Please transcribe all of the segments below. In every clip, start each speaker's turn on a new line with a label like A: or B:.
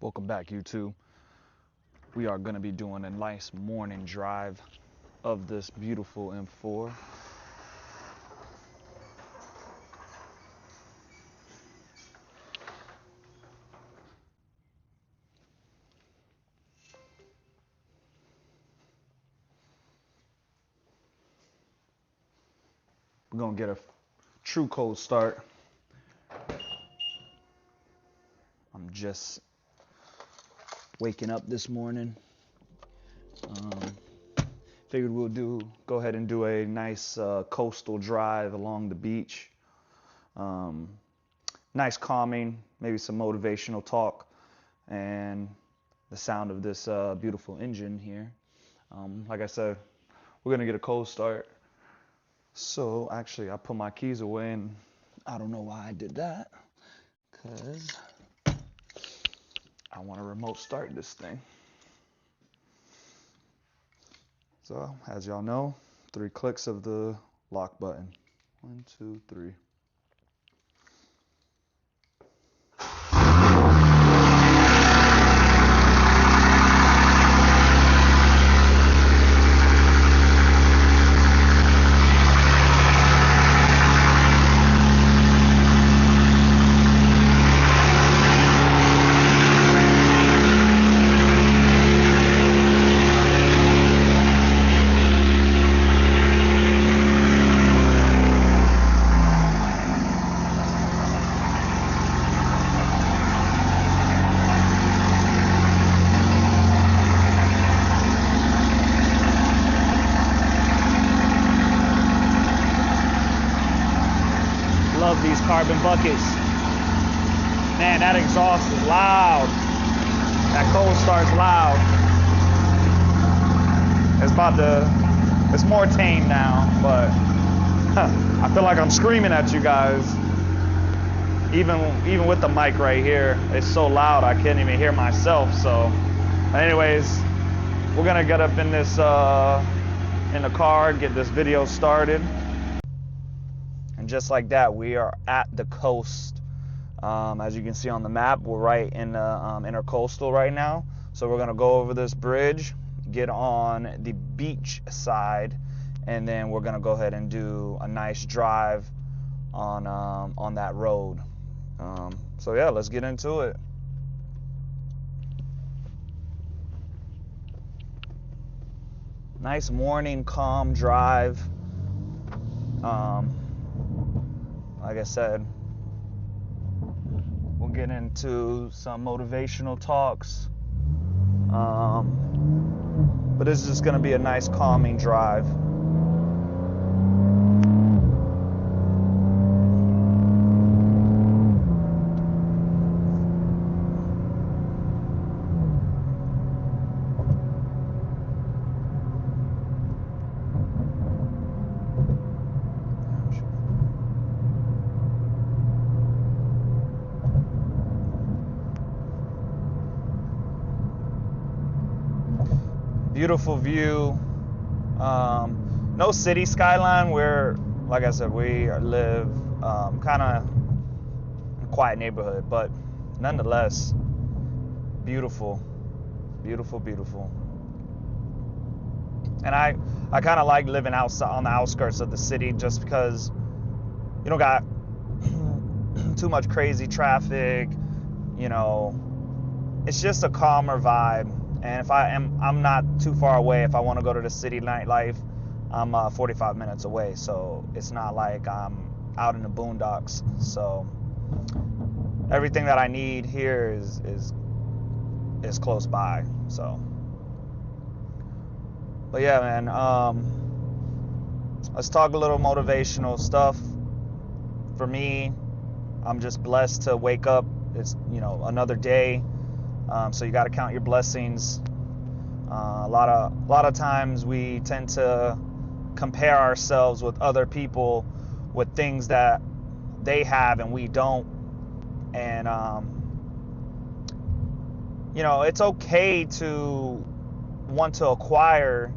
A: Welcome back, YouTube. We are going to be doing a nice morning drive of this beautiful M4. We're going to get a true cold start. I'm just waking up this morning. Figured we'll go ahead and do a nice coastal drive along the beach. Nice calming, maybe some motivational talk, and the sound of this beautiful engine here. Like I said, we're gonna get a cold start. So actually, I put my keys away, and I don't know why I did that, because I want to remote start this thing. So, as y'all know, 3 clicks of the lock button. 1, 2, 3. Love these carbon buckets. Man, that exhaust is loud. That cold start's loud. It's more tame now, but I feel like I'm screaming at you guys. Even with the mic right here, it's so loud I can't even hear myself. So, anyways, we're gonna get up in this in the car, get this video started. And just like that, we are at the coast. As you can see on the map, we're right in the intercoastal right now. So we're gonna go over this bridge, get on the beach side, and then we're gonna go ahead and do a nice drive on that road. So yeah, let's get into it. Nice morning, calm drive. Like I said, we'll get into some motivational talks. But this is just going to be a nice calming drive. Beautiful view. No city skyline. Where, like I said, we live kind of in a quiet neighborhood, but nonetheless, beautiful, beautiful, beautiful. And I kind of like living outside on the outskirts of the city, just because you don't got too much crazy traffic. You know, it's just a calmer vibe. And I'm not too far away. If I want to go to the city nightlife, I'm 45 minutes away. So it's not like I'm out in the boondocks. So everything that I need here is close by. So, but yeah, man. Let's talk a little motivational stuff. For me, I'm just blessed to wake up. It's another day. So you got to count your blessings. A lot of times we tend to compare ourselves with other people with things that they have and we don't. And it's okay to want to acquire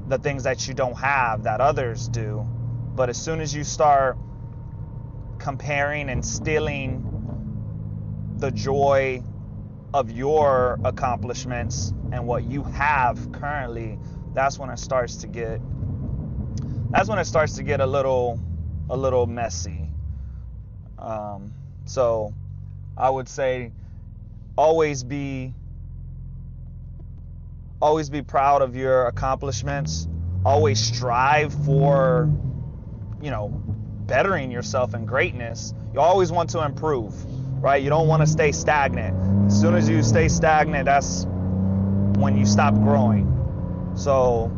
A: the things that you don't have that others do, but as soon as you start comparing and stealing the joy of your accomplishments and what you have currently, that's when it starts to get a little messy. So I would say always be proud of your accomplishments. Always strive for, bettering yourself and greatness. You always want to improve, right? You don't want to stay stagnant. As soon as you stay stagnant, that's when you stop growing. So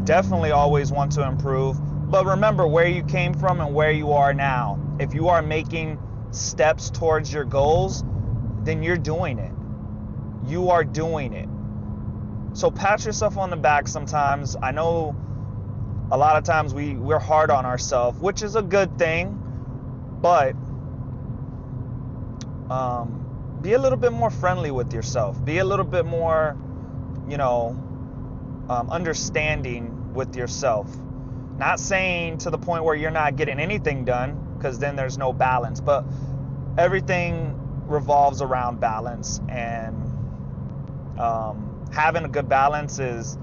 A: definitely always want to improve. But remember where you came from and where you are now. If you are making steps towards your goals, then you're doing it. You are doing it. So pat yourself on the back sometimes. I know a lot of times we're hard on ourselves, which is a good thing, but be a little bit more friendly with yourself. Be a little bit more, understanding with yourself. Not saying to the point where you're not getting anything done, because then there's no balance, but everything revolves around balance, and having a good balance is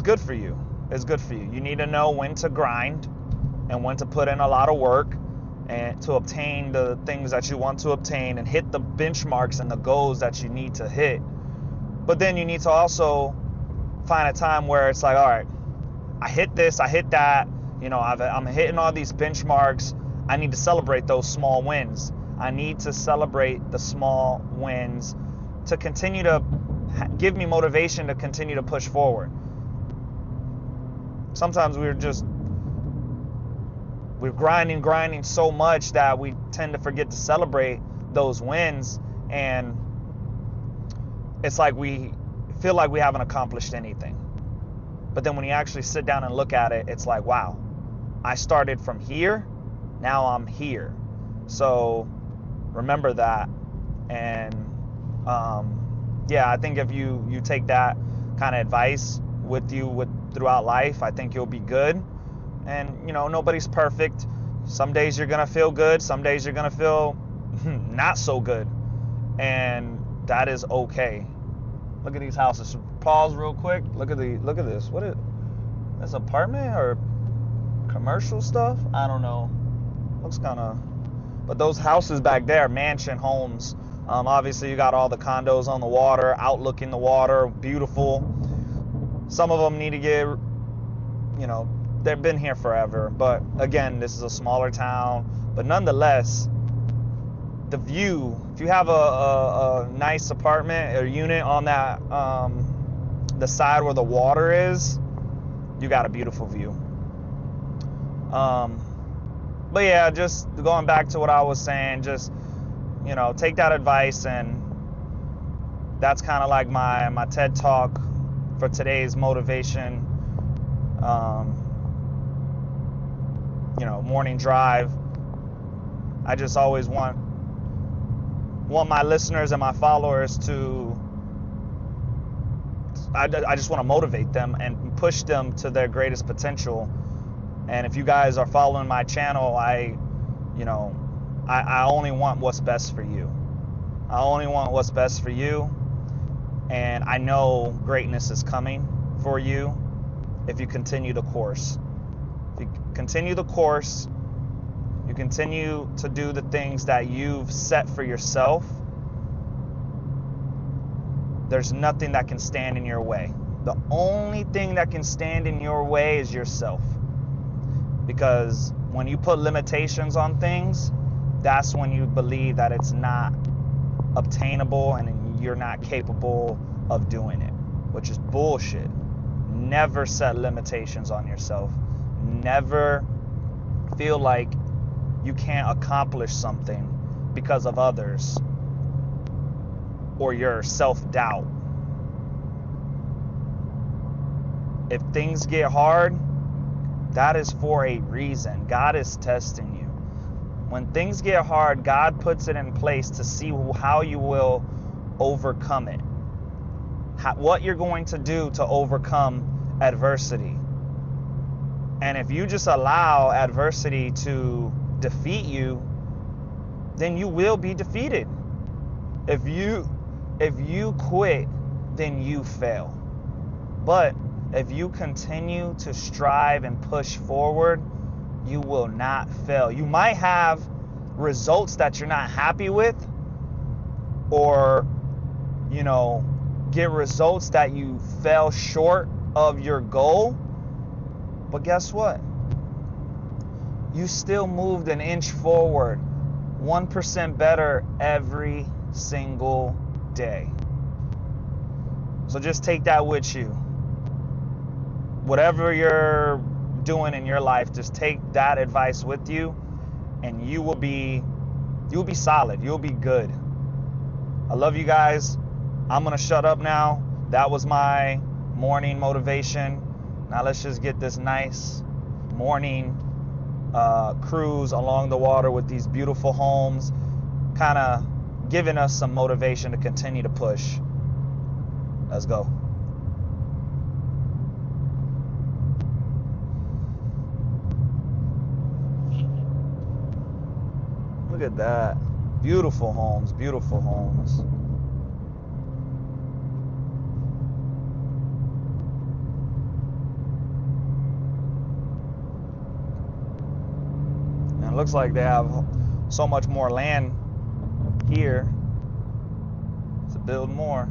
A: good for you. It's good for you. You need to know when to grind and when to put in a lot of work and to obtain the things that you want to obtain and hit the benchmarks and the goals that you need to hit. But then you need to also find a time where it's like, all right, I hit this, I hit that, I'm hitting all these benchmarks. I need to celebrate those small wins. I need to celebrate the small wins to continue to give me motivation to continue to push forward. Sometimes we're grinding so much that we tend to forget to celebrate those wins, and it's like we feel like we haven't accomplished anything. But then when you actually sit down and look at it, it's like, wow, I started from here, now I'm here. So remember that. And I think if you take that kind of advice with you throughout life, I think you'll be good. And nobody's perfect. Some days you're gonna feel good, some days you're gonna feel not so good, and that is okay. Look at these houses. Pause real quick. Look at this. What is this, apartment or commercial stuff? I don't know. Looks kind of, but those houses back there, mansion homes. Obviously you got all the condos on the water, outlooking the water, beautiful. Some of them need to get, they've been here forever. But again, this is a smaller town. But nonetheless, the view, if you have a nice apartment or unit on that, the side where the water is, you got a beautiful view. But yeah, just going back to what I was saying, just, take that advice, and that's kind of like my TED Talk for today's motivation, morning drive. I just always want my listeners and my followers to, I just want to motivate them and push them to their greatest potential. And if you guys are following my channel, I only want what's best for you. I only want what's best for you. And I know greatness is coming for you if you continue the course. If you continue the course, you continue to do the things that you've set for yourself, there's nothing that can stand in your way. The only thing that can stand in your way is yourself. Because when you put limitations on things, that's when you believe that it's not obtainable and you're not capable of doing it, which is bullshit. Never set limitations on yourself. Never feel like you can't accomplish something because of others or your self-doubt. If things get hard, that is for a reason. God is testing you. When things get hard, God puts it in place to see how you will overcome it. What you're going to do to overcome adversity. And if you just allow adversity to defeat you, then you will be defeated. If you quit, then you fail. But if you continue to strive and push forward, you will not fail. You might have results that you're not happy with, or get results that you fell short of your goal. But guess what? You still moved an inch forward, 1% better every single day. So just take that with you. Whatever you're doing in your life, just take that advice with you, and you'll be solid. You'll be good. I love you guys. I'm gonna shut up now. That was my morning motivation. Now let's just get this nice morning cruise along the water with these beautiful homes, kind of giving us some motivation to continue to push. Let's go. Look at that. Beautiful homes, beautiful homes. And it looks like they have so much more land here to build more.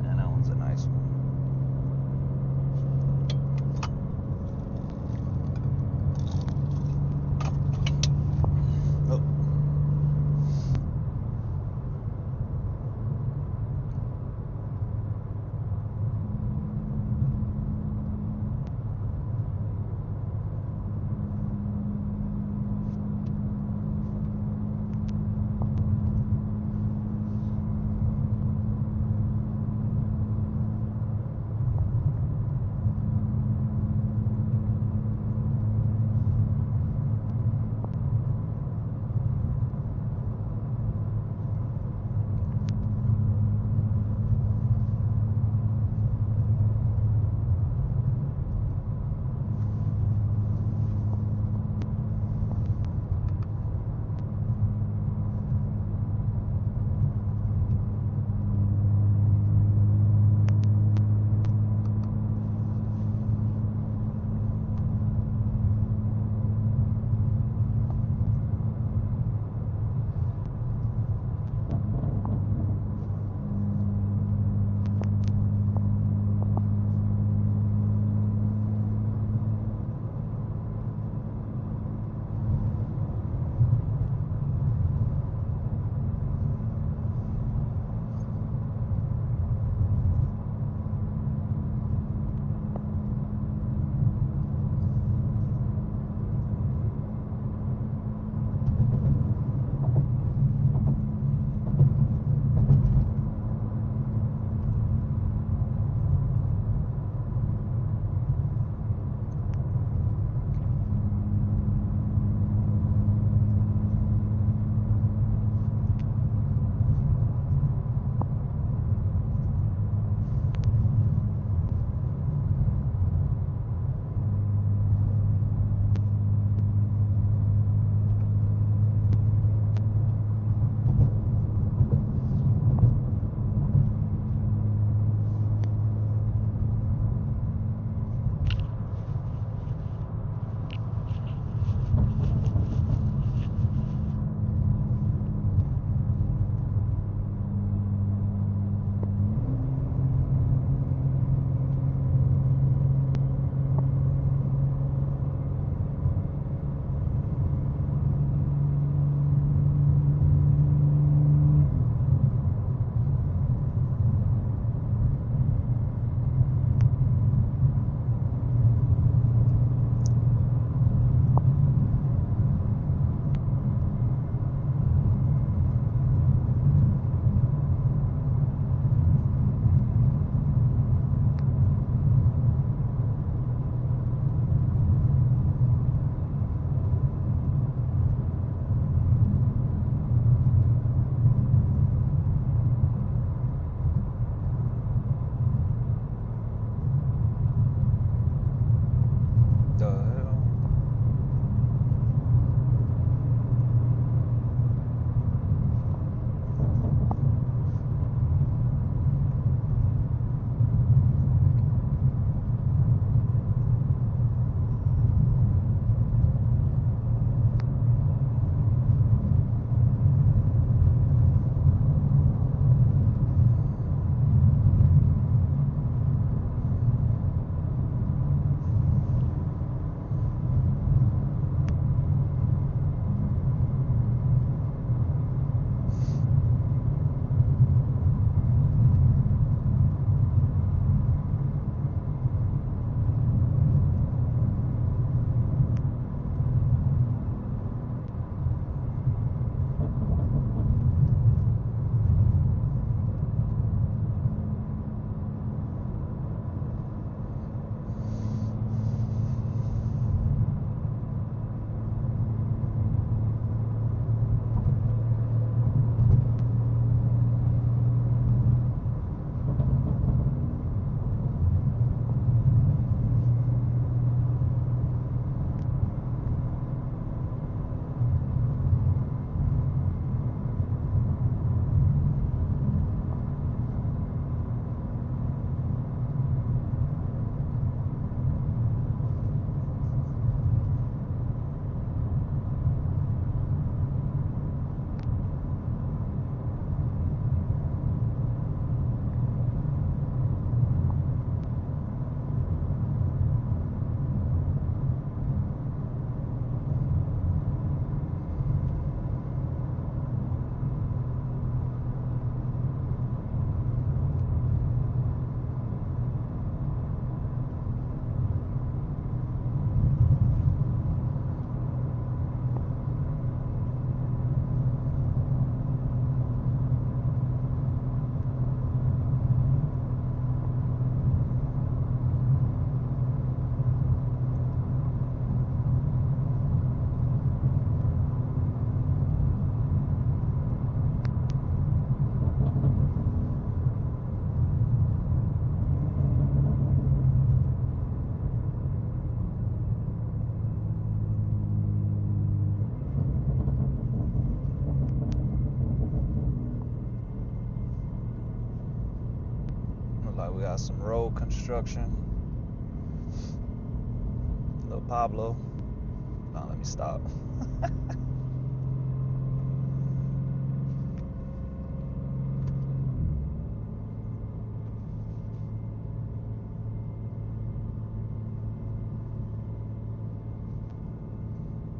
A: And that one's a nice one. got some road construction. Little Pablo. No, let me stop.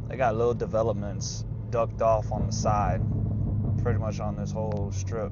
A: They got little developments ducked off on the side, pretty much on this whole strip.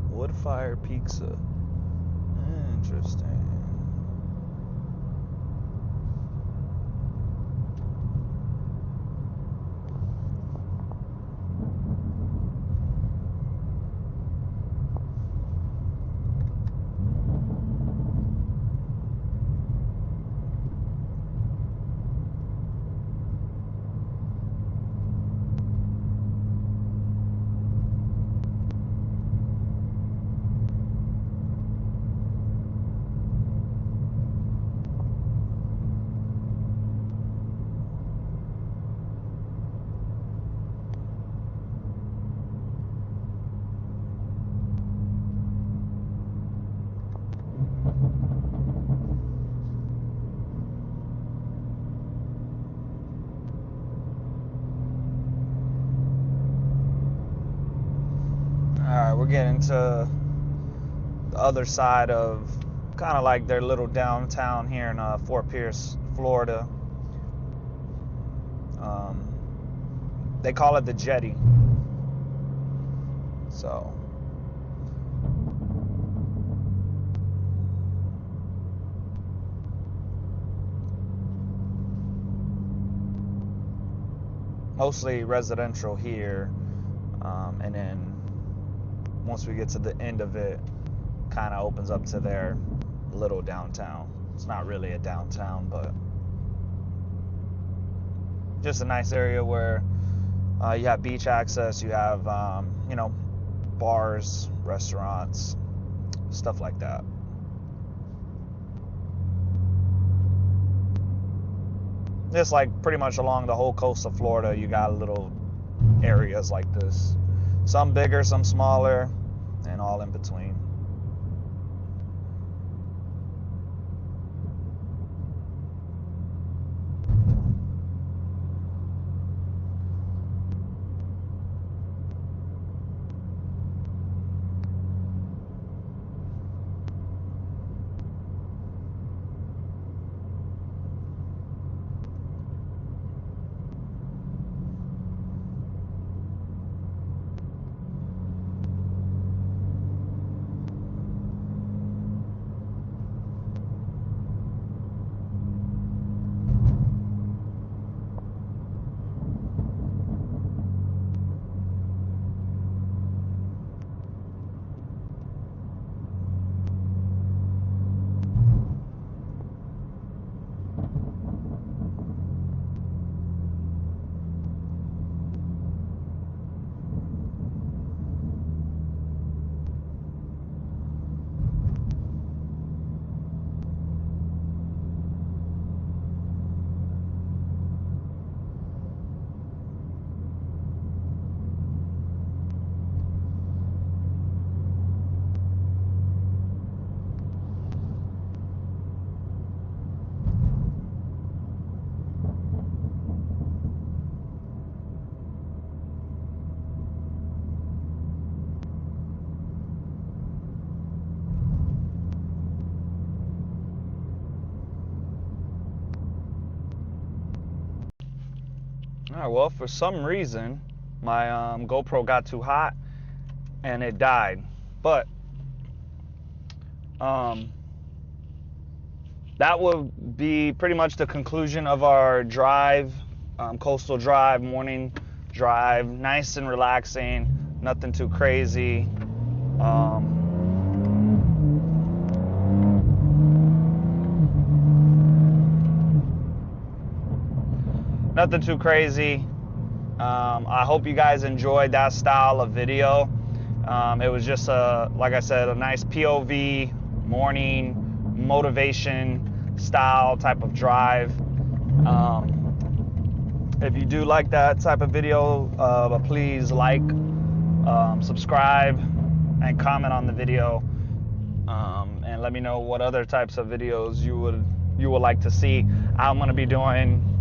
A: Wood-fired pizza. Interesting. Alright, we're getting to the other side of kind of like their little downtown here in Fort Pierce, Florida. They call it the Jetty. So mostly residential here, and then once we get to the end of it, kind of opens up to their little downtown. It's not really a downtown, but just a nice area where you have beach access, you have, you know, bars, restaurants, stuff like that. Just like pretty much along the whole coast of Florida, you got little areas like this. Some bigger, some smaller, and all in between. All right, well, for some reason, my GoPro got too hot and it died. But that would be pretty much the conclusion of our drive, coastal drive, morning drive. Nice and relaxing, nothing too crazy. Nothing too crazy. I hope you guys enjoyed that style of video. It was just like I said, a nice POV morning motivation style type of drive. If you do like that type of video, please like, subscribe, and comment on the video, and let me know what other types of videos you would like to see. I'm gonna be doing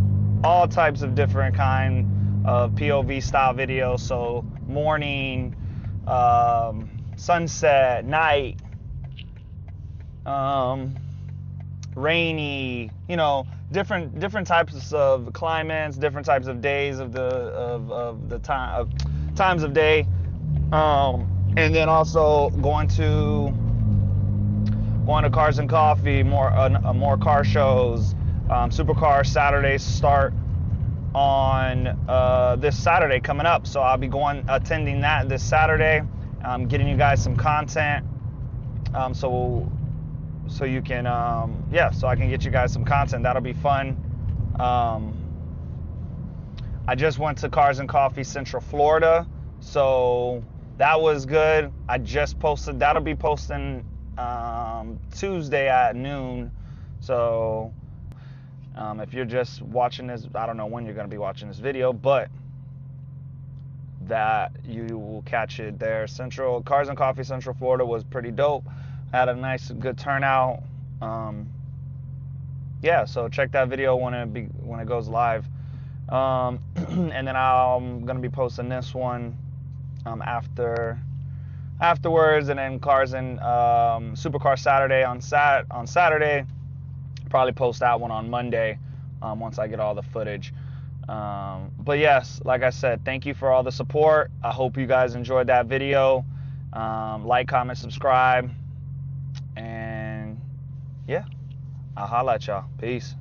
A: all types of different kind of POV style videos, so morning, sunset, night, rainy, you know, different types of climates, different types of days of the times of day, and then also going to Cars and Coffee, more car shows. Supercar Saturdays start on this Saturday coming up, so I'll be attending that this Saturday. Getting you guys some content, so you can so I can get you guys some content. That'll be fun. I just went to Cars and Coffee Central Florida, so that was good. I just posted. That'll be posting Tuesday at noon. So if you're just watching this, I don't know when you're going to be watching this video, but that you will catch it there. Cars and Coffee Central Florida was pretty dope. Had a nice, good turnout. Yeah, so check that video when it goes live. And then I'm going to be posting this one afterwards, and then Cars and Supercar Saturday on Saturday. Probably post that one on Monday once I get all the footage. But yes, like I said, thank you for all the support. I hope you guys enjoyed that video. Like, comment, subscribe, and yeah, I'll holla at y'all. Peace.